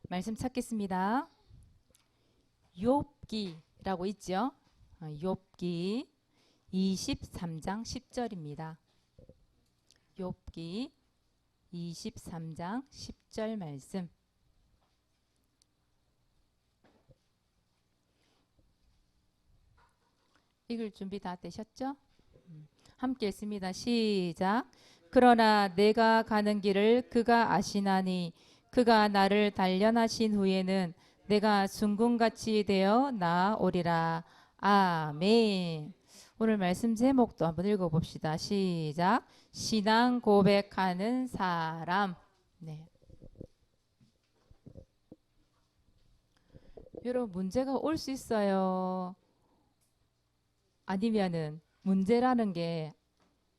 말씀 찾겠습니다. 욥기라고 있죠. 욥기 23장 10절입니다. 욥기 23장 10절 말씀. 읽을 준비 다 되셨죠? 함께 읽습니다. 시작. 그러나 내가 가는 길을 그가 아시나니 그가 나를 단련하신 후에는 내가 순금같이 되어 나오리라. 아멘. 오늘 말씀 제목도 한번 읽어봅시다. 시작. 신앙 고백하는 사람. 네. 여러분, 문제가 올 수 있어요. 아니면은 문제라는 게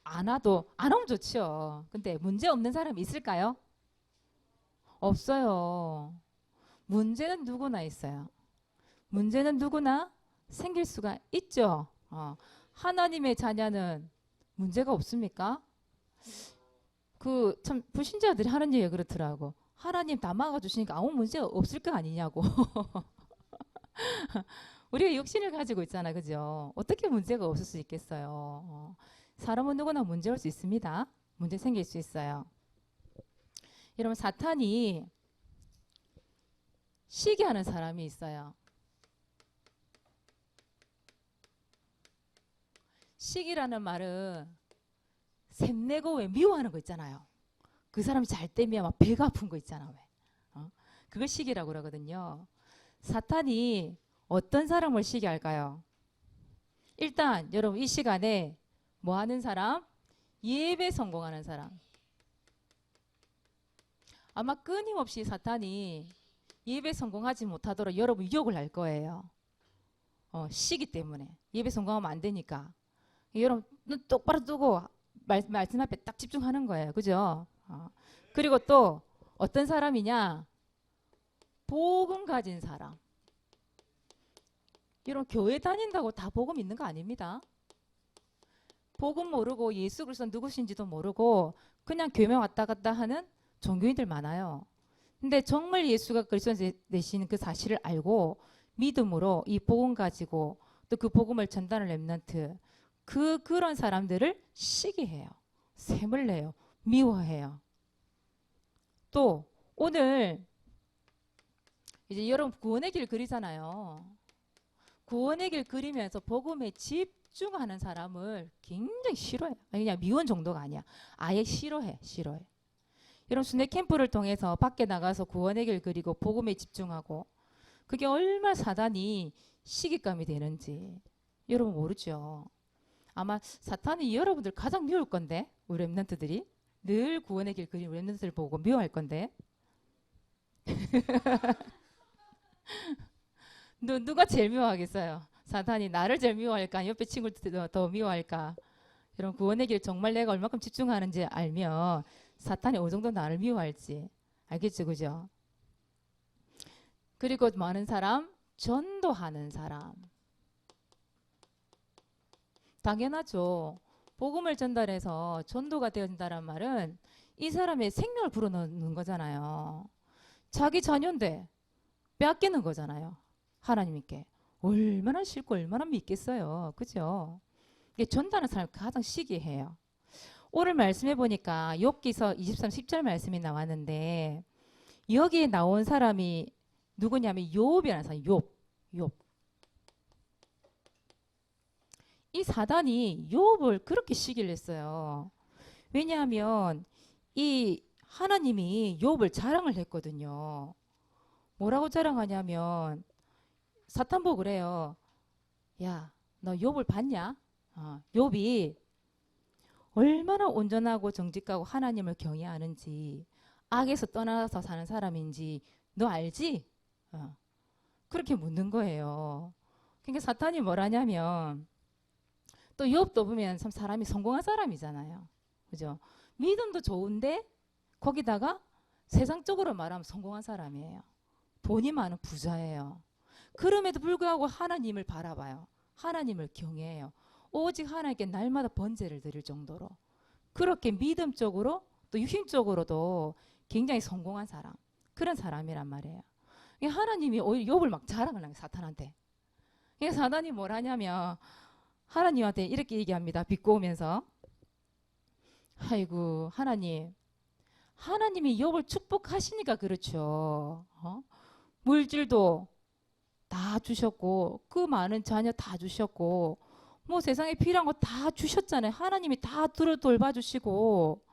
안 오면 좋죠. 근데 문제 없는 사람이 있을까요? 없어요. 문제는 누구나 있어요. 문제는 누구나 생길 수가 있죠. 하나님의 자녀는 문제가 없습니까? 그 참 불신자들이 하는 얘기가 그렇더라고. 하나님 다 막아주시니까 아무 문제 없을 거 아니냐고. 우리가 육신을 가지고 있잖아, 그죠? 어떻게 문제가 없을 수 있겠어요? 사람은 누구나 문제 올 수 있습니다. 문제 생길 수 있어요. 여러분, 사탄이 시기하는 사람이 있어요. 시기라는 말은 샘내고 왜 미워하는 거 있잖아요. 그 사람이 잘 때면 막 배가 아픈 거 있잖아, 왜? 그걸 시기라고 그러거든요. 사탄이 어떤 사람을 시기할까요? 일단 여러분, 이 시간에 뭐 하는 사람? 예배 성공하는 사람. 아마 끊임없이 사탄이 예배 성공하지 못하도록 여러분 유혹을 할 거예요. 시기 때문에. 예배 성공하면 안 되니까. 여러분 눈 똑바로 뜨고 말씀 앞에 딱 집중하는 거예요. 그죠? 그리고 또 어떤 사람이냐? 복음 가진 사람. 여러분, 교회 다닌다고 다 복음 있는 거 아닙니다. 복음 모르고 예수 그리스도 누구신지도 모르고 그냥 교회 왔다 갔다 하는 종교인들 많아요. 근데 정말 예수가 그리스도 되시는 그 사실을 알고 믿음으로 이 복음 가지고 또 그 복음을 전달하는 렘넌트, 그런 사람들을 시기해요. 샘을 내요. 미워해요. 또 오늘 이제 여러분 구원의 길 그리잖아요. 구원의 길 그리면서 복음에 집중하는 사람을 굉장히 싫어해요. 그냥 미운 정도가 아니야. 아예 싫어해. 여러분, 순회 캠프를 통해서 밖에 나가서 구원의 길 그리고 복음에 집중하고 그게 얼마나 사단이 시기감이 되는지 여러분 모르죠. 아마 사탄이 여러분들 가장 미울 건데, 우리 렘넌트들이 늘 구원의 길 그린 렘넌트들 보고 미워할 건데. 누가 제일 미워하겠어요? 사탄이 나를 제일 미워할까? 옆에 친구들 더 미워할까? 여러분, 구원의 길 정말 내가 얼마큼 집중하는지 알면 사탄이 어느 정도 나를 미워할지 알겠죠, 그죠? 그리고 많은 사람, 전도하는 사람. 당연하죠. 복음을 전달해서 전도가 되어진다는 말은 이 사람의 생명을 불어넣는 거잖아요. 자기 자녀인데 빼앗기는 거잖아요. 하나님께. 얼마나 싫고 얼마나 믿겠어요. 그죠? 이게 전달하는 사람이 가장 시기해요. 오늘 말씀해 보니까 욥기서 23, 10절 말씀이 나왔는데 여기에 나온 사람이 누구냐면 욥이라는 사람. 욥. 이 사단이 욥을 그렇게 시기를 했어요. 왜냐하면 이 하나님이 욥을 자랑을 했거든요. 뭐라고 자랑하냐면 사탄 보고 그래요. 야, 너 욥을 봤냐? 욥이 얼마나 온전하고 정직하고 하나님을 경외하는지, 악에서 떠나서 사는 사람인지 너 알지? 그렇게 묻는 거예요. 그러니까 사탄이 뭐라냐면 또 욥도 보면 참 사람이 성공한 사람이잖아요. 그죠? 믿음도 좋은데 거기다가 세상적으로 말하면 성공한 사람이에요. 돈이 많은 부자예요. 그럼에도 불구하고 하나님을 바라봐요. 하나님을 경외해요. 오직 하나님께 날마다 번제를 드릴 정도로 그렇게 믿음적으로 또 육신적으로도 굉장히 성공한 사람, 그런 사람이란 말이에요. 하나님이 오히려 욥을 막 자랑을 하는 거예요, 사탄한테. 사단이 뭘 하냐면 하나님한테 이렇게 얘기합니다. 비꼬으면서 아이고 하나님이 욥을 축복하시니까 그렇죠. 물질도 다 주셨고 그 많은 자녀 다 주셨고 뭐 세상에 필요한 거 다 주셨잖아요. 하나님이 다 돌봐주시고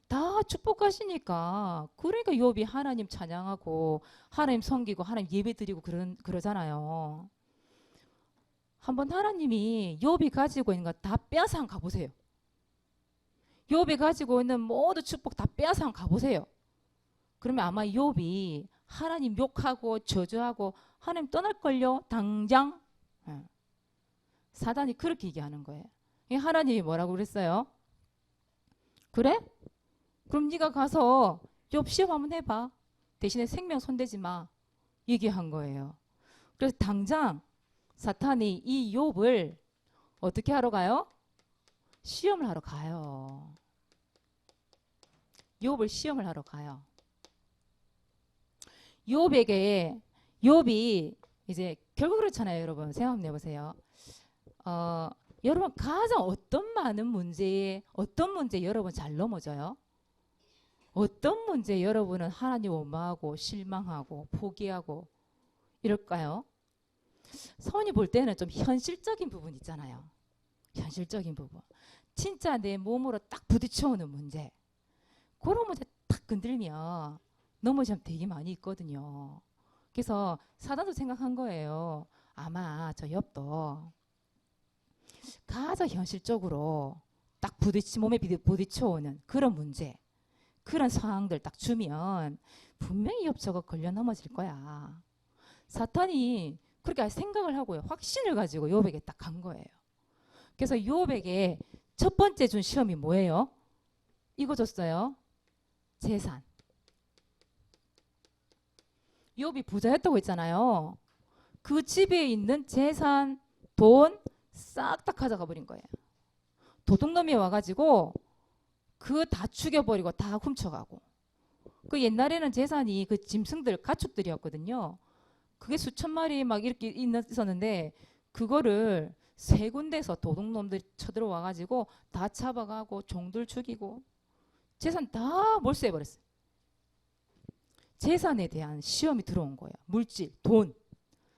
다 축복하시니까 그러니까 욥이 하나님 찬양하고 하나님 섬기고 하나님 예배드리고 그러잖아요. 한번 하나님이 욥이 가지고 있는 거 다 빼앗아 한번 가보세요. 욥이 가지고 있는 모든 축복 다 빼앗아 한번 가보세요. 그러면 아마 욥이 하나님 욕하고 저주하고 하나님 떠날걸요 당장. 사단이 그렇게 얘기하는 거예요. 하나님이 뭐라고 그랬어요? 그래? 그럼 네가 가서 욥 시험 한번 해봐. 대신에 생명 손대지 마. 얘기한 거예요. 그래서 당장 사탄이 이 욥을 어떻게 하러 가요? 시험을 하러 가요. 욥을 시험을 하러 가요. 욥이 이제 결국 그렇잖아요, 여러분. 생각 한번 해보세요. 여러분 가장 어떤 문제 여러분 잘 넘어져요? 어떤 문제 여러분은 하나님 원망하고 실망하고 포기하고 이럴까요? 선이 볼 때는 좀 현실적인 부분 있잖아요. 현실적인 부분. 진짜 내 몸으로 딱 부딪혀오는 문제. 그런 문제 딱 건들면 넘어지면 되게 많이 있거든요. 그래서 사단도 생각한 거예요. 아마 저 욥도 가장 현실적으로 딱 몸에 부딪혀오는 그런 문제, 그런 상황들 딱 주면 분명히 욥 저거 걸려 넘어질 거야. 사탄이 그렇게 생각을 하고요. 확신을 가지고 욥에게 딱 간 거예요. 그래서 욥에게 첫 번째 준 시험이 뭐예요? 이거 줬어요. 재산. 욥이 부자였다고 했잖아요. 그 집에 있는 재산, 돈 싹 다 가져가 버린 거예요. 도둑놈이 와가지고 그 다 죽여버리고 다 훔쳐가고. 그 옛날에는 재산이 그 짐승들, 가축들이었거든요. 그게 수천 마리 막 이렇게 있었는데 그거를 세 군데서 도둑놈들이 쳐들어와가지고 다 잡아가고 종들 죽이고 재산 다 몰수해버렸어요. 재산에 대한 시험이 들어온 거예요. 물질, 돈.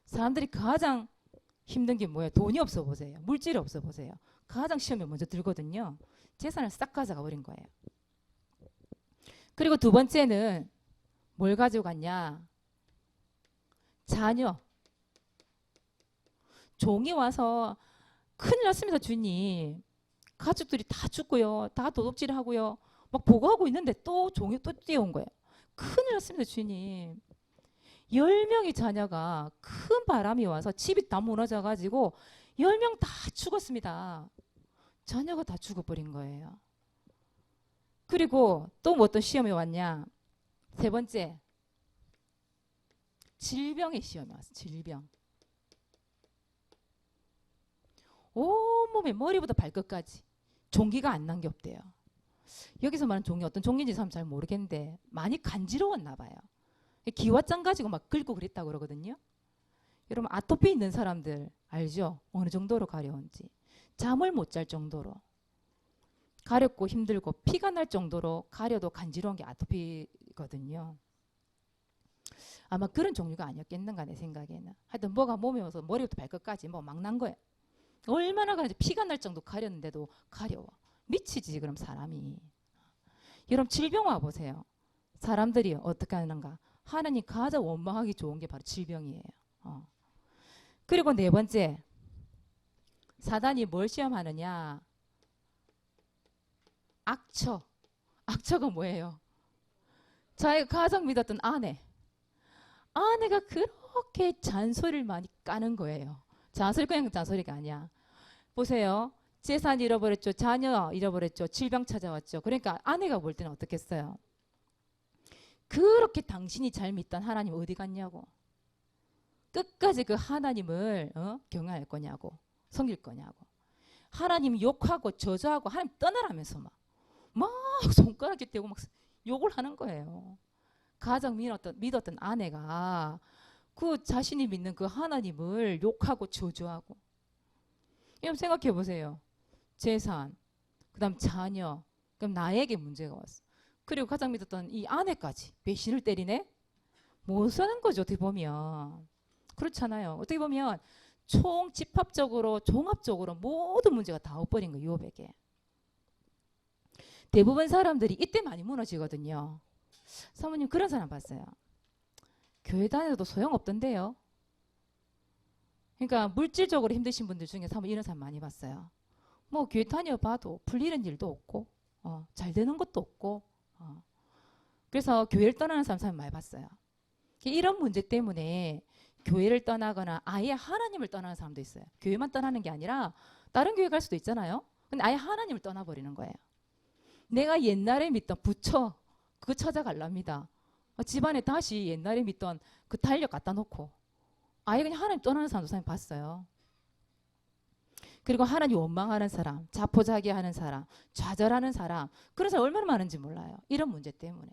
사람들이 가장 힘든 게 뭐예요? 돈이 없어 보세요. 물질이 없어 보세요. 가장 시험이 먼저 들거든요. 재산을 싹 가져가 버린 거예요. 그리고 두 번째는 뭘 가지고 갔냐? 자녀. 종이 와서 큰일 났습니다, 주님. 가족들이 다 죽고요. 다 도둑질하고요. 막 보고하고 있는데 또 종이 또 뛰어온 거예요. 큰일 났습니다, 주님. 10명의 자녀가 큰 바람이 와서 집이 다 무너져가지고 10명 다 죽었습니다. 자녀가 다 죽어버린 거예요. 그리고 또 뭐 어떤 시험이 왔냐? 세 번째, 질병의 시험이 왔어요. 질병. 온몸에 머리부터 발끝까지 종기가 안 난 게 없대요. 여기서 말하는 종이 어떤 종인지 잘 모르겠는데 많이 간지러웠나 봐요. 기와장 가지고 막 긁고 그랬다고 그러거든요. 여러분 아토피 있는 사람들 알죠? 어느 정도로 가려운지. 잠을 못 잘 정도로 가렵고 힘들고 피가 날 정도로 가려도 간지러운 게 아토피거든요. 아마 그런 종류가 아니었겠는가 내 생각에는. 하여튼 뭐가 몸에 와서 머리부터 발끝까지 뭐 막 난 거예요. 얼마나 가는지 피가 날 정도 가렸는데도 가려워. 미치지 그럼 사람이. 여러분 질병 와보세요. 사람들이 어떻게 하는가. 하나님 가장 원망하기 좋은 게 바로 질병이에요. 그리고 네 번째, 사단이 뭘 시험하느냐? 악처. 악처가 뭐예요? 자기가 가장 믿었던 아내가 그렇게 잔소리를 많이 까는 거예요. 잔소리 그냥 잔소리가 아니야. 보세요. 재산 잃어버렸죠. 자녀 잃어버렸죠. 질병 찾아왔죠. 그러니까 아내가 볼 때는 어떻겠어요? 그렇게 당신이 잘 믿던 하나님 어디 갔냐고. 끝까지 그 하나님을 경외할 거냐고. 섬길 거냐고. 하나님 욕하고 저주하고 하나님 떠나라면서 막 손가락질 떼고 막 욕을 하는 거예요. 가장 믿었던 아내가 그 자신이 믿는 그 하나님을 욕하고 저주하고. 여러분 생각해 보세요. 재산, 그다음 자녀, 그럼 나에게 문제가 왔어. 그리고 가장 믿었던 이 아내까지 배신을 때리네? 못 사는 거죠, 어떻게 보면. 그렇잖아요. 어떻게 보면 총 집합적으로 종합적으로 모든 문제가 다 엎버린 거예요, 요백에. 대부분 사람들이 이때 많이 무너지거든요. 사모님 그런 사람 봤어요. 교회 다녀도 소용없던데요. 그러니까 물질적으로 힘드신 분들 중에 사모님 이런 사람 많이 봤어요. 뭐 교회 다녀봐도 풀리는 일도 없고 잘 되는 것도 없고 그래서 교회를 떠나는 사람 많이 봤어요. 이런 문제 때문에 교회를 떠나거나 아예 하나님을 떠나는 사람도 있어요. 교회만 떠나는 게 아니라 다른 교회 갈 수도 있잖아요. 근데 아예 하나님을 떠나버리는 거예요. 내가 옛날에 믿던 부처 그거 찾아갈랍니다. 집안에 다시 옛날에 믿던 그 달력 갖다 놓고 아예 그냥 하나님 떠나는 사람도 사실 봤어요. 그리고 하나님 원망하는 사람, 자포자기하는 사람, 좌절하는 사람, 그런 사람 얼마나 많은지 몰라요. 이런 문제 때문에.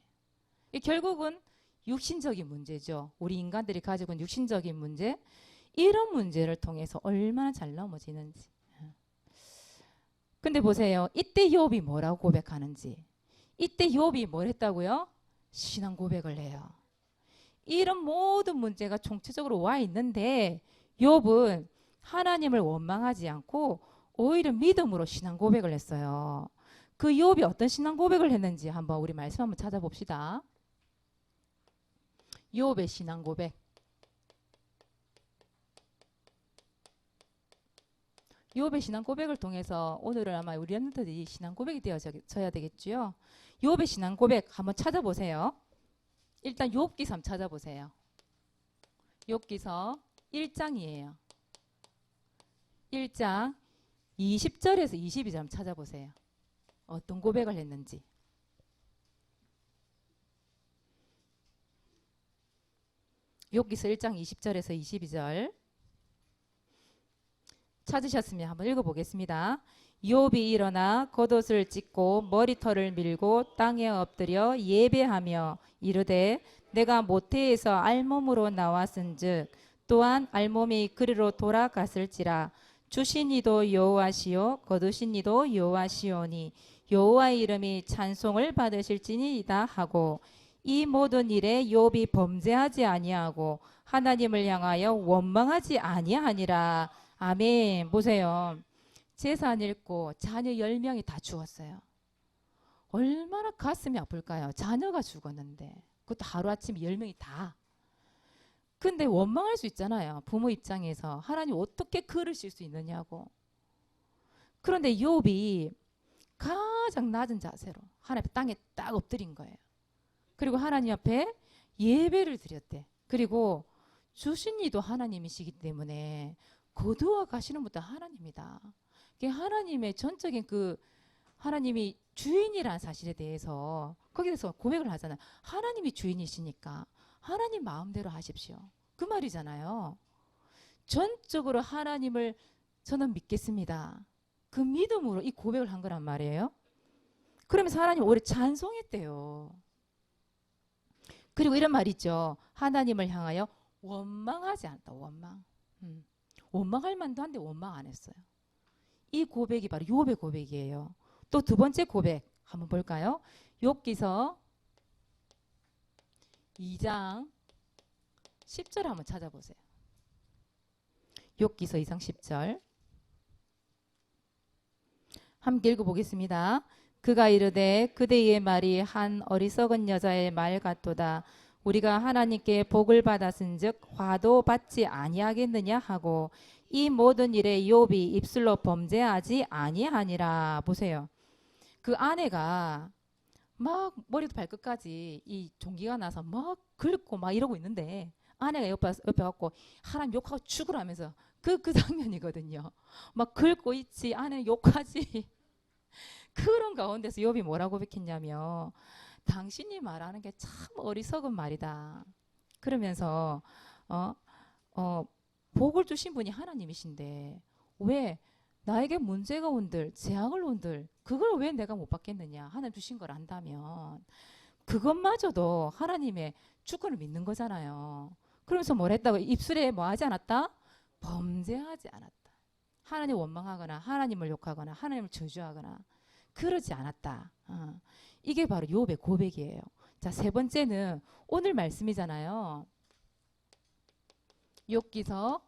결국은 육신적인 문제죠. 우리 인간들이 가지고 있는 육신적인 문제, 이런 문제를 통해서 얼마나 잘 넘어지는지. 근데 보세요. 이때 욥이 뭐라고 고백하는지. 이때 욥이 뭘 했다고요? 신앙 고백을 해요. 이런 모든 문제가 총체적으로 와 있는데 욥은 하나님을 원망하지 않고 오히려 믿음으로 신앙 고백을 했어요. 그 욥이 어떤 신앙 고백을 했는지 한번 우리 말씀 한번 찾아봅시다. 욥의 신앙 고백. 욥의 신앙 고백을 통해서 오늘은 아마 우리 여러분들이 신앙 고백이 되어져야 되겠죠. 욥의 신앙 고백 한번 찾아보세요. 일단 욥기서 한번 찾아보세요. 욥기서 1장이에요. 1장 20절에서 22절 한번 찾아보세요. 어떤 고백을 했는지. 욥기서 1장 20절에서 22절 찾으셨으면 한번 읽어보겠습니다. 욥이 일어나 겉옷을 찢고 머리털을 밀고 땅에 엎드려 예배하며 이르되 내가 모태에서 알몸으로 나왔은즉 또한 알몸이 그리로 돌아갔을지라 주신 이도 여호와시요 거두신 이도 여호와시오니 여호와의 이름이 찬송을 받으실지니이다 하고 이 모든 일에 욥이 범죄하지 아니하고 하나님을 향하여 원망하지 아니하니라. 아멘. 보세요. 재산 잃고 자녀 10명이 다 죽었어요. 얼마나 가슴이 아플까요? 자녀가 죽었는데 그것도 하루아침에 10명이 다. 근데 원망할 수 있잖아요. 부모 입장에서 하나님 어떻게 그러실 수 있느냐고. 그런데 욥이 가장 낮은 자세로 하나님 땅에 딱 엎드린 거예요. 그리고 하나님 앞에 예배를 드렸대. 그리고 주신 이도 하나님이시기 때문에 거두어 가시는 분도 하나님이다. 하나님의 전적인 그 하나님이 주인이라는 사실에 대해서 거기에서 고백을 하잖아요. 하나님이 주인이시니까 하나님 마음대로 하십시오. 그 말이잖아요. 전적으로 하나님을 저는 믿겠습니다. 그 믿음으로 이 고백을 한 거란 말이에요. 그러면서 하나님 오래 찬송했대요. 그리고 이런 말 있죠. 하나님을 향하여 원망하지 않다. 원망. 원망할 만도 한데 원망 안 했어요. 이 고백이 바로 욥의 고백이에요. 또 두 번째 고백 한번 볼까요? 욥기서 2장 10절 한번 찾아보세요. 욥기서 2장 10절 함께 읽어보겠습니다. 그가 이르되 그대의 말이 한 어리석은 여자의 말 같도다. 우리가 하나님께 복을 받았은즉 화도 받지 아니하겠느냐 하고 이 모든 일에 욥이 입술로 범죄하지 아니하니라. 보세요. 그 아내가 막 머리부터 발끝까지 이 종기가 나서 막 긁고 막 이러고 있는데 아내가 옆에 갖고 하나님 욕하고 죽으라면서 그 장면이거든요. 막 긁고 있지 아내는 욕하지. 그런 가운데서 욥이 뭐라고 고백했냐면 당신이 말하는 게 참 어리석은 말이다. 그러면서 복을 주신 분이 하나님이신데 왜 나에게 문제가 온들 재앙을 온들 그걸 왜 내가 못 받겠느냐. 하나님 주신 걸 안다면 그것마저도 하나님의 주권을 믿는 거잖아요. 그러면서 뭘 했다고? 입술에 뭐 하지 않았다? 범죄하지 않았다. 하나님 원망하거나 하나님을 욕하거나 하나님을 저주하거나 그러지 않았다. 이게 바로 욥의 고백이에요. 자, 세 번째는 오늘 말씀이잖아요. 욥기서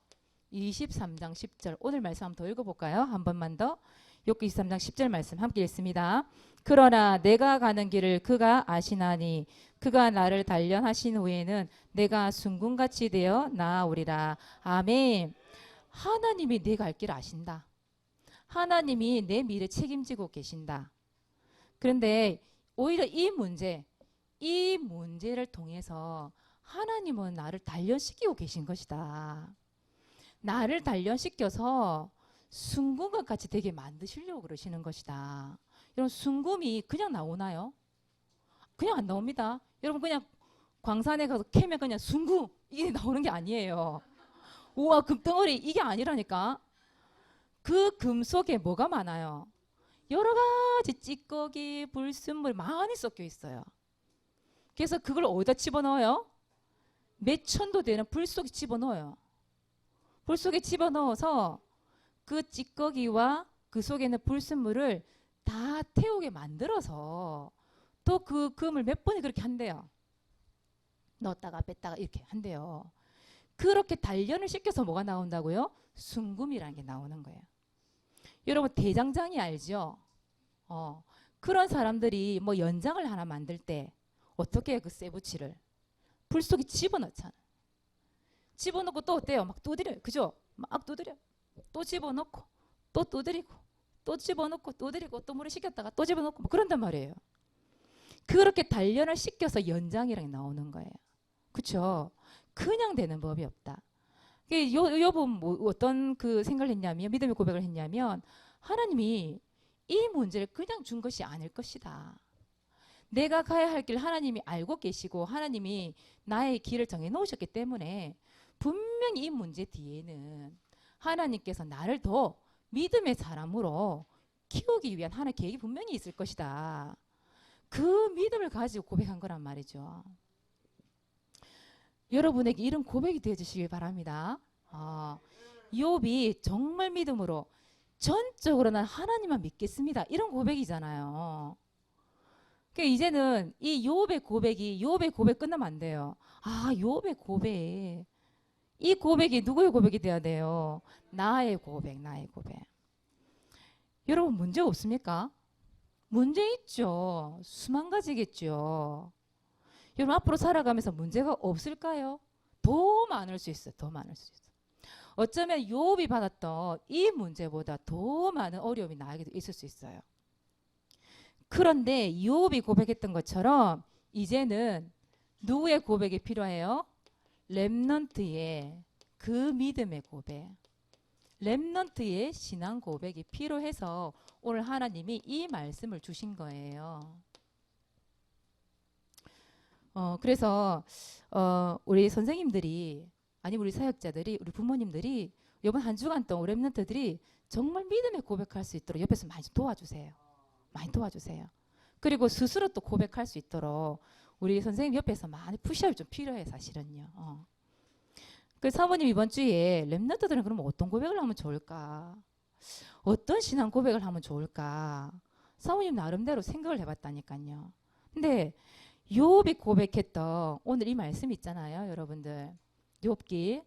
23장 10절 오늘 말씀 한번 더 읽어볼까요? 한 번만 더. 욥기 23장 10절 말씀 함께 읽습니다. 그러나 내가 가는 길을 그가 아시나니 그가 나를 단련하신 후에는 내가 순금같이 되어 나아오리라. 아멘. 하나님이 내 갈 길을 아신다. 하나님이 내 미래 책임지고 계신다. 그런데 오히려 이 문제를 통해서 하나님은 나를 단련시키고 계신 것이다. 나를 단련시켜서 순금과 같이 되게 만드시려고 그러시는 것이다. 여러분, 순금이 그냥 나오나요? 그냥 안 나옵니다. 여러분, 그냥 광산에 가서 캐면 그냥 순금 이게 나오는 게 아니에요. 우와, 금덩어리 이게 아니라니까. 그 금 속에 뭐가 많아요? 여러 가지 찌꺼기, 불순물 많이 섞여 있어요. 그래서 그걸 어디다 집어넣어요? 몇 천도 되는 불 속에 집어넣어요. 불 속에 집어넣어서 그 찌꺼기와 그 속에 있는 불순물을 다 태우게 만들어서 또 그 금을 몇 번이 그렇게 한대요. 넣었다가 뺐다가 이렇게 한대요. 그렇게 단련을 시켜서 뭐가 나온다고요? 순금이라는 게 나오는 거예요. 여러분, 대장장이 알죠? 그런 사람들이 뭐 연장을 하나 만들 때 어떻게 해요? 그 쇠붙이를 불 속에 집어넣잖아. 집어넣고 또 어때요? 막 두드려요. 그죠? 막 두드려. 또 집어넣고 또 두드리고 또 집어넣고 두드리고 또 물에 식혔다가 또 집어넣고 뭐 그런단 말이에요. 그렇게 단련을 시켜서 연장이랑 나오는 거예요. 그렇죠? 그냥 되는 법이 없다. 욥은 뭐 어떤 그 생각을 했냐면, 믿음의 고백을 했냐면, 하나님이 이 문제를 그냥 준 것이 아닐 것이다. 내가 가야 할 길 하나님이 알고 계시고 하나님이 나의 길을 정해 놓으셨기 때문에 분명히 이 문제 뒤에는 하나님께서 나를 더 믿음의 사람으로 키우기 위한 하나의 계획이 분명히 있을 것이다. 그 믿음을 가지고 고백한 거란 말이죠. 여러분에게 이런 고백이 되어주시길 바랍니다. 욥이 정말 믿음으로 전적으로 난 하나님만 믿겠습니다. 이런 고백이잖아요. 그러니까 이제는 이 욥의 고백 끝나면 안 돼요. 욥의 고백. 이 고백이 누구의 고백이 돼야 돼요? 나의 고백. 여러분, 문제 없습니까? 문제 있죠. 수만 가지겠죠. 여러분, 앞으로 살아가면서 문제가 없을까요? 더 많을 수 있어요. 어쩌면 욥이 받았던 이 문제보다 더 많은 어려움이 나에게도 있을 수 있어요. 그런데 욥이 고백했던 것처럼 이제는 누구의 고백이 필요해요? 렘넌트의 그 믿음의 고백, 렘넌트의 신앙 고백이 필요해서 오늘 하나님이 이 말씀을 주신 거예요. 그래서 우리 선생님들이, 아니 우리 사역자들이, 우리 부모님들이 이번 한 주간 동안 우리 렘넌트들이 정말 믿음의 고백할 수 있도록 옆에서 많이 도와주세요. 그리고 스스로 또 고백할 수 있도록 우리 선생님 옆에서 많이 푸시업이 좀 필요해, 사실은요. 그 사모님, 이번 주에 렘넌트들은 그러면 어떤 고백을 하면 좋을까? 어떤 신앙 고백을 하면 좋을까? 사모님 나름대로 생각을 해봤다니까요. 근데 욥이 고백했던 오늘 이 말씀 있잖아요, 여러분들. 욥기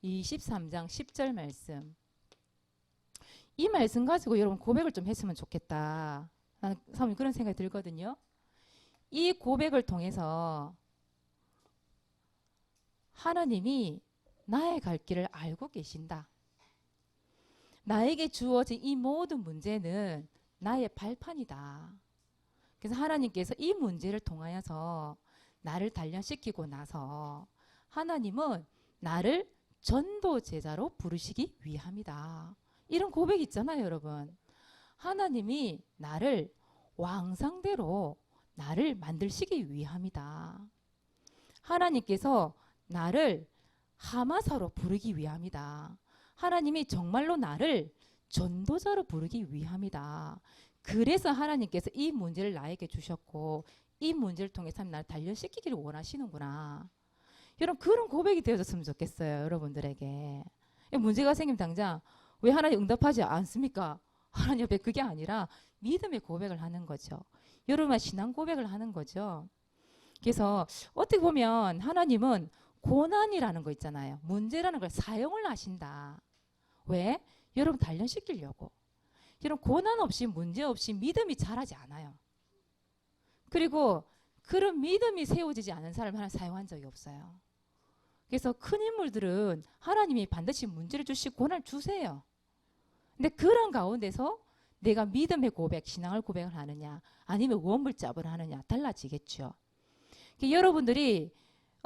23장 10절 말씀. 이 말씀 가지고 여러분 고백을 좀 했으면 좋겠다. 나는 사모님 그런 생각이 들거든요. 이 고백을 통해서 하나님이 나의 갈 길을 알고 계신다. 나에게 주어진 이 모든 문제는 나의 발판이다. 그래서 하나님께서 이 문제를 통하여서 나를 단련시키고 나서 하나님은 나를 전도 제자로 부르시기 위함이다. 이런 고백이 있잖아요, 여러분. 하나님이 나를 왕상대로 나를 만들시기 위함이다. 하나님께서 나를 하마사로 부르기 위함이다. 하나님이 정말로 나를 전도자로 부르기 위함이다. 그래서 하나님께서 이 문제를 나에게 주셨고 이 문제를 통해서 나를 단련시키기를 원하시는구나. 여러분 그런 고백이 되어졌으면 좋겠어요. 여러분들에게. 문제가 생기면 당장 왜 하나님 응답하지 않습니까? 하나님 옆에 그게 아니라 믿음의 고백을 하는 거죠. 여러분의 신앙 고백을 하는 거죠. 그래서 어떻게 보면 하나님은 고난이라는 거 있잖아요. 문제라는 걸 사용을 하신다. 왜? 여러분 단련시키려고. 여러분 고난 없이 문제 없이 믿음이 자라지 않아요. 그리고 그런 믿음이 세워지지 않은 사람을 하나님 사용한 적이 없어요. 그래서 큰 인물들은 하나님이 반드시 문제를 주시고 고난을 주세요. 근데 그런 가운데서 내가 믿음의 고백, 신앙을 고백을 하느냐 아니면 원불잡을 하느냐 달라지겠죠. 여러분들이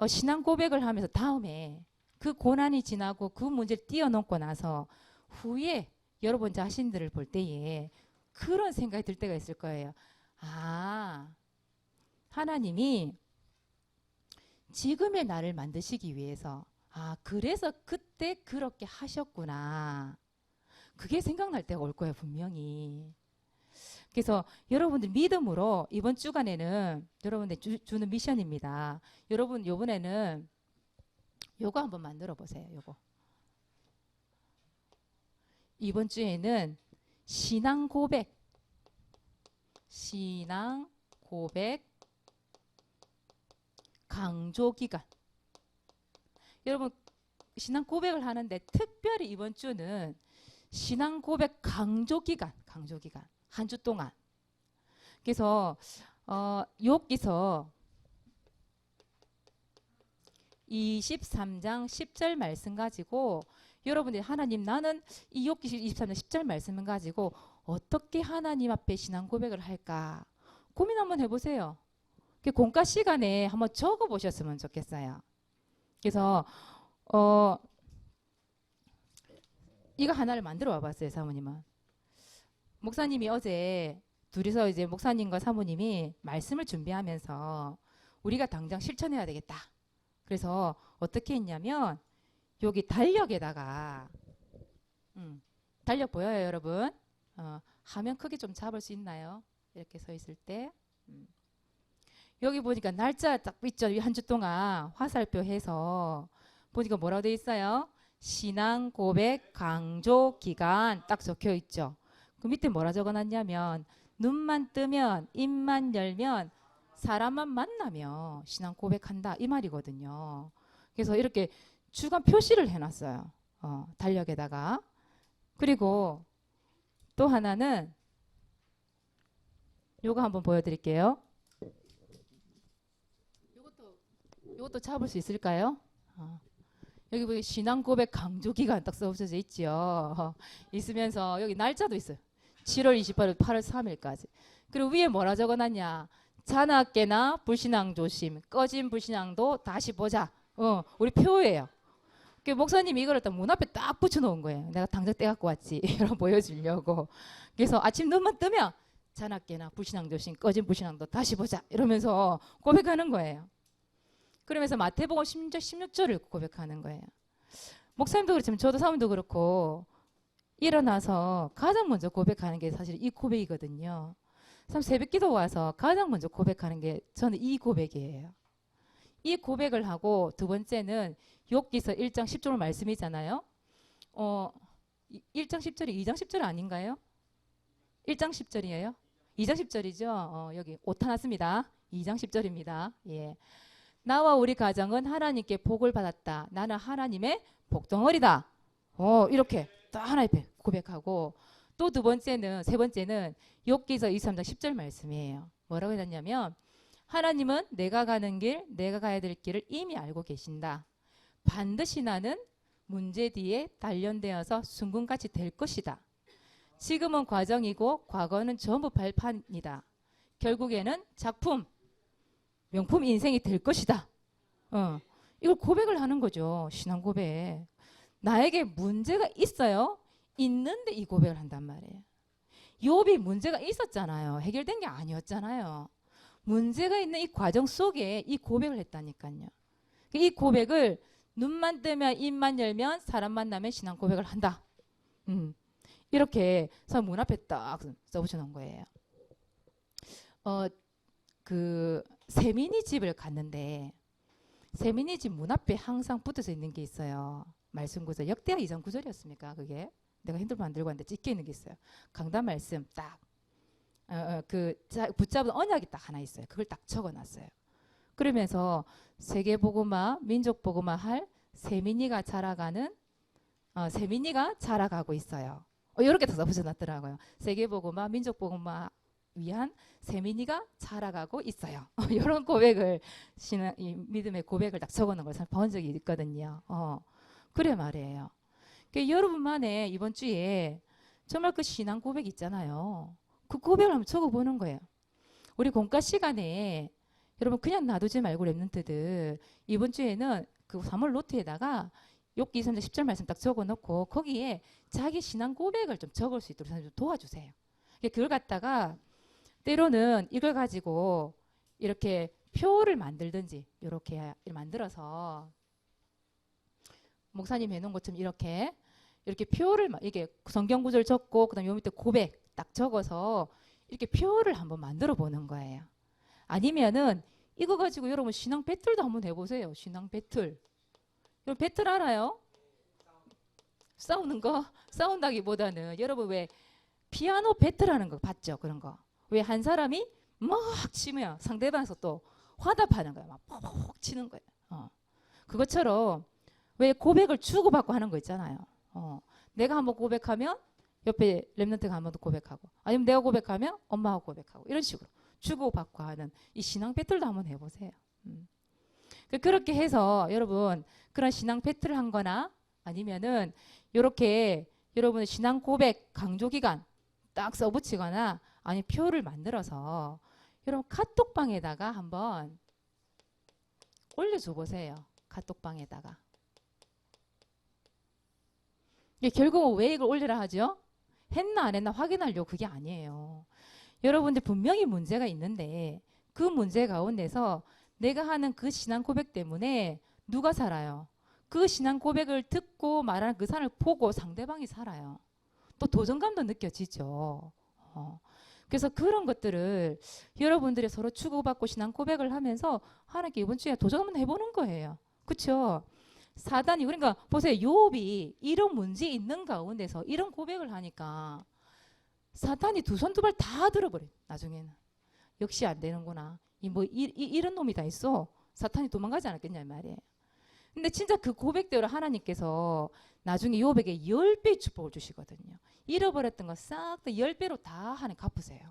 신앙 고백을 하면서 다음에 그 고난이 지나고 그 문제를 뛰어넘고 나서 후에 여러분 자신들을 볼 때에 그런 생각이 들 때가 있을 거예요. 아, 하나님이 지금의 나를 만드시기 위해서 그래서 그때 그렇게 하셨구나. 그게 생각날 때가 올 거예요, 분명히. 그래서 여러분들 믿음으로 이번 주간에는 여러분들 주는 미션입니다. 여러분 요번에는 요거 한번 만들어 보세요. 요거. 이번 주에는 신앙 고백 강조 기간. 여러분 신앙 고백을 하는데 특별히 이번 주는 신앙 고백 강조 기간 한 주 동안. 그래서 욥기서 23장 10절 말씀 가지고 여러분들이 하나님 나는 이 욥기 23장 10절 말씀을 가지고 어떻게 하나님 앞에 신앙 고백을 할까 고민 한번 해보세요. 공과 시간에 한번 적어보셨으면 좋겠어요. 그래서 이거 하나를 만들어 와봤어요. 사모님은. 목사님이 어제 둘이서 이제 목사님과 사모님이 말씀을 준비하면서 우리가 당장 실천해야 되겠다. 그래서 어떻게 했냐면 여기 달력에다가 달력 보여요, 여러분? 화면 크기 좀 잡을 수 있나요? 이렇게 서 있을 때 여기 보니까 날짜 딱 있죠. 한 주 동안 화살표 해서 보니까 뭐라고 돼 있어요? 신앙 고백 강조 기간 딱 적혀 있죠. 그 밑에 뭐라 적어놨냐면 눈만 뜨면 입만 열면 사람만 만나면 신앙 고백한다 이 말이거든요. 그래서 이렇게 주간 표시를 해놨어요. 달력에다가. 그리고 또 하나는 요거 한번 보여드릴게요. 요것도 잡을 수 있을까요? 여기 보기 신앙 고백 강조 기간 딱 써져 있죠. 있으면서 여기 날짜도 있어요. 7월 28일, 8월 3일까지. 그리고 위에 뭐라 적어놨냐? 자나깨나 불신앙 조심, 꺼진 불신앙도 다시 보자. 우리 표예요. 목사님이 이거를 딱 문 앞에 딱 붙여놓은 거예요. 내가 당장 떼갖고 왔지. 이런 보여주려고. 그래서 아침 눈만 뜨면 자나깨나 불신앙 조심, 꺼진 불신앙도 다시 보자. 이러면서 고백하는 거예요. 그러면서 마태복음 16절을 고백하는 거예요. 목사님도 그렇지만 저도 사모님도 그렇고 일어나서 가장 먼저 고백하는 게 사실 이 고백이거든요. 참 새벽기도 와서 가장 먼저 고백하는 게 저는 이 고백이에요. 이 고백을 하고 두 번째는 욥기서 1장 10절 말씀이잖아요. 1장 10절이 2장 10절 아닌가요? 1장 10절이에요? 2장 10절이죠. 여기 오타 났습니다. 2장 10절입니다. 예. 나와 우리 가정은 하나님께 복을 받았다. 나는 하나님의 복덩어리다. 이렇게 딱 하나 앞에 고백하고 또 세 번째는 욥기서 23장 10절 말씀이에요. 뭐라고 해놨냐면 하나님은 내가 가는 길, 내가 가야 될 길을 이미 알고 계신다. 반드시 나는 문제 뒤에 단련되어서 순금같이 될 것이다. 지금은 과정이고 과거는 전부 발판이다. 결국에는 작품, 명품 인생이 될 것이다. 이걸 고백을 하는 거죠. 신앙 고백. 나에게 문제가 있어요. 있는데 이 고백을 한단 말이에요. 욥이 문제가 있었잖아요. 해결된 게 아니었잖아요. 문제가 있는 이 과정 속에 이 고백을 했다니까요. 이 고백을 눈만 뜨면 입만 열면 사람 만나면 신앙 고백을 한다. 이렇게 문 앞에 딱 써붙여 놓은 거예요. 그 세민이 집을 갔는데 세민이 집 문 앞에 항상 붙어져 있는 게 있어요. 말씀 구절. 역대하 2장 9절이었습니까? 그게 내가 핸드폰 안 들고 왔는데 찍혀 있는 게 있어요. 강단 말씀 딱 붙잡은 언약이 딱 하나 있어요. 그걸 딱 적어놨어요. 그러면서 세계복음화, 민족복음화 할 세민이가 자라가고 있어요. 이렇게 다 붙여놨더라고요. 세계복음화, 민족복음화 위한 세민이가 자라가고 있어요. 이런 고백을 이 믿음의 고백을 딱 적어놓은 걸 본 적이 있거든요. 그래 말이에요. 그러니까 여러분만의 이번 주에 정말 그 신앙 고백 있잖아요. 그 고백을 한번 적어보는 거예요. 우리 공과 시간에 여러분 그냥 놔두지 말고 랩런트들 이번 주에는 그 3월 노트에다가 욥기 2장 10절 말씀 딱 적어놓고 거기에 자기 신앙 고백을 좀 적을 수 있도록 좀 도와주세요. 그걸 갖다가 때로는 이걸 가지고 이렇게 표를 만들든지 이렇게 만들어서 목사님 해놓은 것처럼 이렇게 표를 이게 성경 구절 적고 그다음 요 밑에 고백 딱 적어서 이렇게 표를 한번 만들어 보는 거예요. 아니면은 이거 가지고 여러분 신앙 배틀도 한번 해보세요. 신앙 배틀. 여러분 배틀 알아요? 싸우는 거? 싸운다기보다는 여러분 왜 피아노 배틀하는 거 봤죠? 그런 거. 왜 한 사람이 막 치면 상대방에서 또 화답하는 거야. 막 퍽 치는 거예요. 그것처럼 왜 고백을 주고받고 하는 거 있잖아요. 내가 한번 고백하면 옆에 랩런트가 한 번 더 고백하고 아니면 내가 고백하면 엄마가 고백하고 이런 식으로 주고받고 하는 이 신앙 배틀도 한번 해보세요. 그렇게 해서 여러분 그런 신앙 배틀을 한 거나 아니면은 이렇게 여러분의 신앙 고백 강조 기간 딱 써붙이거나 아니 표를 만들어서 여러분 카톡방에다가 한번 올려줘 보세요. 카톡방에다가. 결국 왜 이걸 올리라 하죠? 했나 안 했나 확인하려고 그게 아니에요. 여러분들 분명히 문제가 있는데 그 문제 가운데서 내가 하는 그 신앙 고백 때문에 누가 살아요? 그 신앙 고백을 듣고 말하는 그 사람을 보고 상대방이 살아요. 또 도전감도 느껴지죠. 그래서 그런 것들을 여러분들이 서로 주고받고 신앙 고백을 하면서 하나님께 이번 주에 도전 한번 해보는 거예요. 그렇죠? 사단이 그러니까 보세요. 욥이 이런 문제 있는 가운데서 이런 고백을 하니까 사단이 두 손 두 발 다 들어버려. 나중에는 역시 안 되는구나. 이런 놈이 다 있어. 사탄이 도망가지 않았겠냐 말이에요. 근데 진짜 그 고백대로 하나님께서 나중에 욥에게 10배의 축복을 주시거든요. 잃어버렸던 거 싹 다 10배로 다 하나님 갚으세요.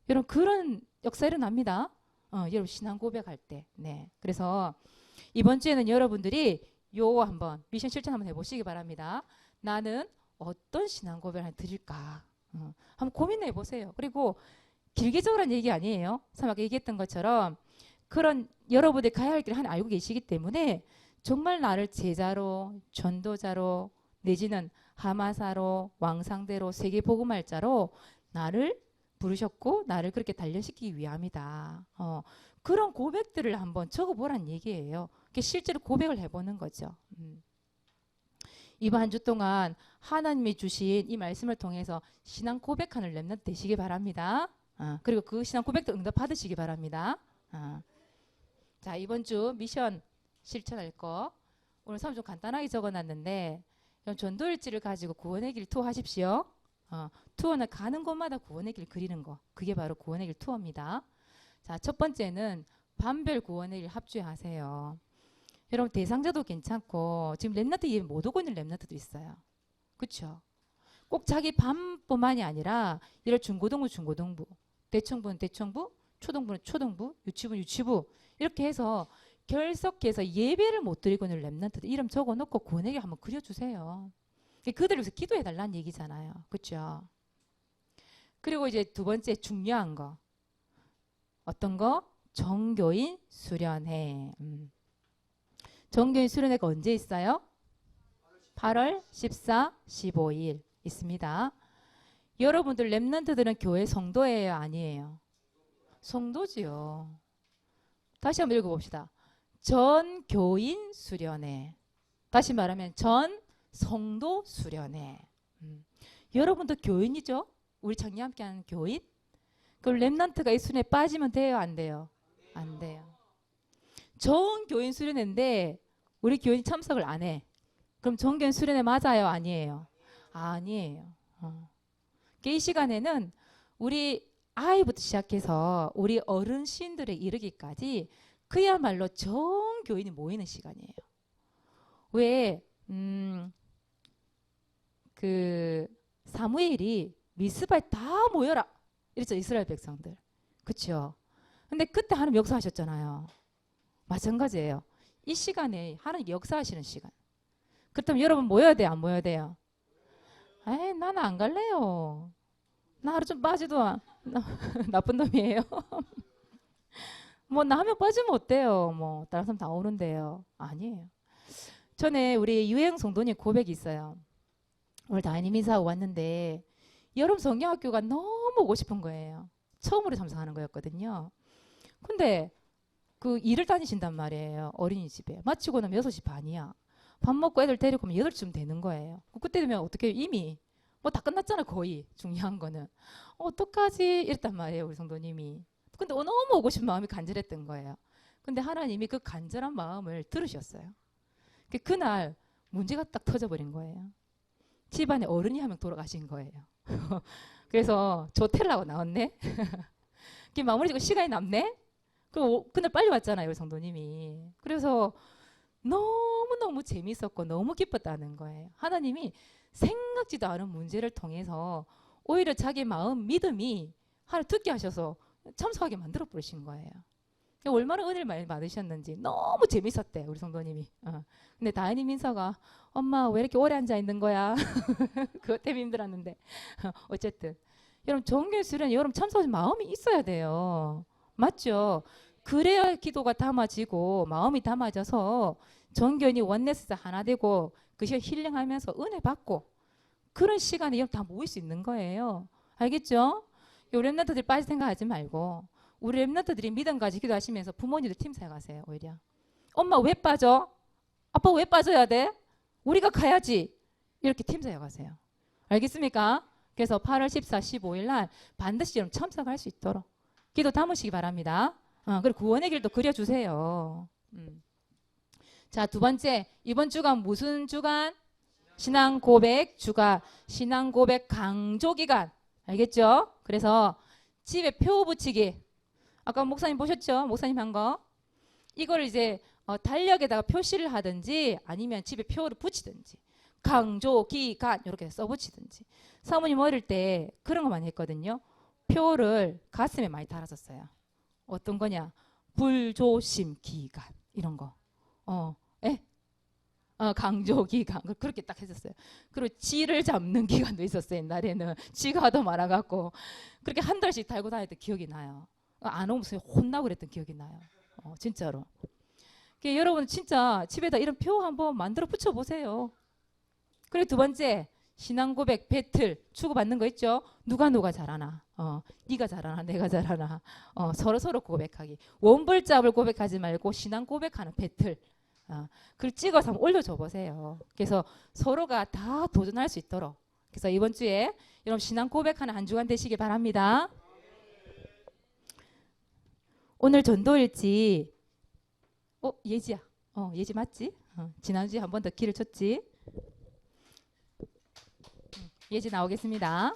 여러분 그런 역사 일어납니다. 여러분 신앙 고백할 때. 네. 그래서 이번 주에는 여러분들이 요 한번 미션 실천 한번 해보시기 바랍니다. 나는 어떤 신앙 고백을 드릴까? 한번 고민해 보세요. 그리고 길게 적으라는 얘기 아니에요. 아까 얘기했던 것처럼 그런 여러분들이 가야 할 길을 하나 알고 계시기 때문에 정말 나를 제자로 전도자로 내지는 하마사로 왕상대로 세계복음할자로 나를 부르셨고 나를 그렇게 단련시키기 위함이다. 그런 고백들을 한번 적어보란 얘기예요. 실제로 고백을 해보는 거죠. 이번 한 주 동안 하나님이 주신 이 말씀을 통해서 신앙 고백하는 렘넌트 되시기 바랍니다. 그리고 그 신앙 고백도 응답 받으시기 바랍니다. 자, 이번 주 미션 실천할 거 오늘 사람 좀 간단하게 적어놨는데 전도일지를 가지고 구원의 길 투어 하십시오. 투어는 가는 곳마다 구원의 길 그리는 거. 그게 바로 구원의 길 투어입니다. 자, 첫 번째는 반별 구원의 길 합주하세요. 여러분 대상자도 괜찮고 지금 렘넌트 예배 못 오고 있는 렘넌트도 있어요. 그렇죠? 꼭 자기 반뿐만이 아니라 이런 중고등부, 대청부는 대청부, 초등부는 초등부, 유치부는 유치부 이렇게 해서 결석해서 예배를 못 드리고 있는 렘넌트들 이름 적어놓고 구원의 길 한번 그려주세요. 그들을 위해서 기도해달라는 얘기잖아요. 그렇죠? 그리고 이제 두 번째 중요한 거 어떤 거? 정교인 수련회. 정교인 수련회가 언제 있어요? 8월 14, 15일 있습니다. 여러분들 렘넌트들은 교회 성도예요? 아니에요? 성도지요. 다시 한번 읽어봅시다. 전 교인 수련회. 다시 말하면 전 성도 수련회. 여러분도 교인이죠? 우리 청년 함께하는 교인? 그럼 렘넌트가 이 수련회 빠지면 돼요? 안 돼요? 안 돼요. 좋은 교인 수련회인데 우리 교인이 참석을 안 해. 그럼 정교인 수련회 맞아요? 아니에요? 아니에요. 이 시간에는 우리 아이부터 시작해서 우리 어른신들에 이르기까지 그야말로 전 교인이 모이는 시간이에요. 왜, 그 사무엘이 미스바에 다 모여라 이랬죠. 이스라엘 백성들. 그렇죠. 근데 그때 하나님 역사하셨잖아요. 마찬가지예요. 이 시간에 하나님 역사하시는 시간. 그렇다면 여러분 모여야 돼요? 안 모여야 돼요? 에이, 나는 안 갈래요. 나 하루 좀 빠지도 나쁜 놈이에요. 뭐 나 하면 빠지면 어때요? 뭐 다른 사람 다 오는데요. 아니에요. 전에 우리 유행 성도님 고백이 있어요. 오늘 다인임 인사하고 왔는데 여름 성경학교가 너무 오고 싶은 거예요. 처음으로 참석하는 거였거든요. 근데 그 일을 다니신단 말이에요. 어린이집에. 마치고 나면 6시 반이야. 밥 먹고 애들 데리고 오면 8시쯤 되는 거예요. 그때 되면 어떻게 이미 뭐 다 끝났잖아 거의. 중요한 거는. 어떡하지? 이랬단 말이에요. 우리 성도님이. 근데 너무 오고 싶은 마음이 간절했던 거예요. 근데 하나님이 그 간절한 마음을 들으셨어요. 그날 문제가 딱 터져버린 거예요. 집안에 어른이 한 명 돌아가신 거예요. 그래서 조텔라고 나왔네. 마무리 짓고 시간이 남네. 그날 빨리 왔잖아요. 우리 성도님이. 그래서 너무너무 재밌었고 너무 기뻤다는 거예요. 하나님이 생각지도 않은 문제를 통해서 오히려 자기 마음 믿음이 하나님 듣게 하셔서 참석하게 만들어 버리신 거예요. 얼마나 은혜를 많이 받으셨는지 너무 재밌었대 우리 성도님이. 근데 다혜님 인사가 엄마 왜 이렇게 오래 앉아 있는 거야? 그것 때문에 힘들었는데 어쨌든 여러분 정교회 수련 여러분 참석하신 마음이 있어야 돼요. 맞죠? 그래야 기도가 담아지고 마음이 담아져서 정교인이 원네스에서 하나 되고 그 시간 힐링하면서 은혜 받고 그런 시간에 여러분 다 모일 수 있는 거예요. 알겠죠? 우리 랩런트들 빠질 생각하지 말고 우리 랩런트들이 믿음 가지고 기도하시면서 부모님들 팀 사역하세요. 오히려 엄마 왜 빠져? 아빠 왜 빠져야 돼? 우리가 가야지. 이렇게 팀 사역하세요. 알겠습니까? 그래서 8월 14, 15일 날 반드시 여러분 참석할 수 있도록 기도 담으시기 바랍니다. 그리고 구원의 길도 그려주세요. 자, 두 번째 이번 주간 무슨 주간? 신앙 고백 주간, 신앙 고백 강조 기간. 알겠죠? 그래서 집에 표 붙이기. 아까 목사님 보셨죠? 목사님 한 거. 이걸 이제 달력에다가 표시를 하든지 아니면 집에 표를 붙이든지 강조 기간 이렇게 써붙이든지. 사모님 어릴 때 그런 거 많이 했거든요. 표를 가슴에 많이 달았었어요. 어떤 거냐? 불조심 기간 이런 거. 예? 강조 기간 그렇게 딱 했었어요. 그리고 쥐를 잡는 기간도 있었어요. 옛날에는 쥐가 하도 많아갖고 그렇게 한 달씩 달고 다녔던 기억이 나요. 안 오면 혼나고 그랬던 기억이 나요. 진짜로. 여러분 진짜 집에다 이런 표 한번 만들어 붙여보세요. 그리고 두 번째 신앙 고백 배틀 주고받는 거 있죠. 누가 잘하나. 네가 잘하나 내가 잘하나. 서로 고백하기. 원불잡을 고백하지 말고 신앙 고백하는 배틀. 그걸 찍어서 한번 올려줘 보세요. 그래서 서로가 다 도전할 수 있도록. 그래서 이번 주에 여러분 신앙 고백하는 한 주간 되시기 바랍니다. 오늘 전도일지 예지야. 예지 맞지? 지난주에 한 번 더 기를 쳤지. 예지 나오겠습니다.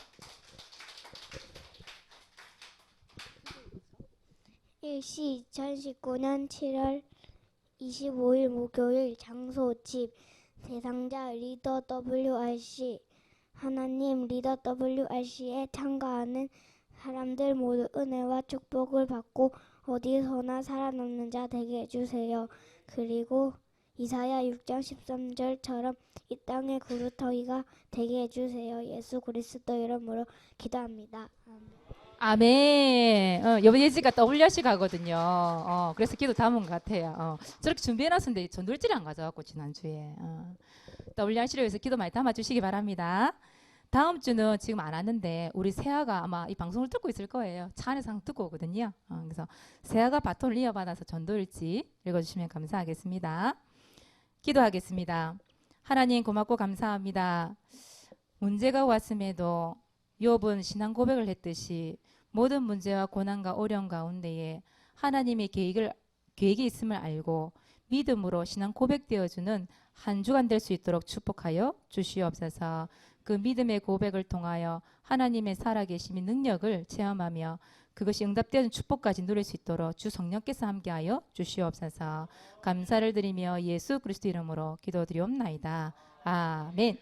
일시 2019년 7월 25일 목요일 장소 집 대상자 리더 WRC 하나님 리더 WRC에 참가하는 사람들 모두 은혜와 축복을 받고 어디서나 살아남는 자 되게 해주세요. 그리고 이사야 6장 13절처럼 이 땅의 구루터기가 되게 해주세요. 예수 그리스도 이름으로 기도합니다. 아멘. 여보 예지가 WRC 가거든요. 그래서 기도 담은 것 같아요. 저렇게 준비해놨었는데 전도일지를 안 가져왔고 지난주에. WRC를 위해서 기도 많이 담아주시기 바랍니다. 다음 주는 지금 안 왔는데 우리 세아가 아마 이 방송을 듣고 있을 거예요. 차 안에서 항상 듣고 오거든요. 그래서 세아가 바톤을 이어받아서 전도일지 읽어주시면 감사하겠습니다. 기도하겠습니다. 하나님 고맙고 감사합니다. 문제가 왔음에도 욥은 신앙 고백을 했듯이 모든 문제와 고난과 어려움 가운데에 하나님의 계획이 있음을 알고 믿음으로 신앙 고백되어주는 한 주간 될 수 있도록 축복하여 주시옵소서. 그 믿음의 고백을 통하여 하나님의 살아계심의 능력을 체험하며 그것이 응답되는 축복까지 누릴 수 있도록 주 성령께서 함께하여 주시옵소서. 감사를 드리며 예수 그리스도 이름으로 기도드리옵나이다. 아멘.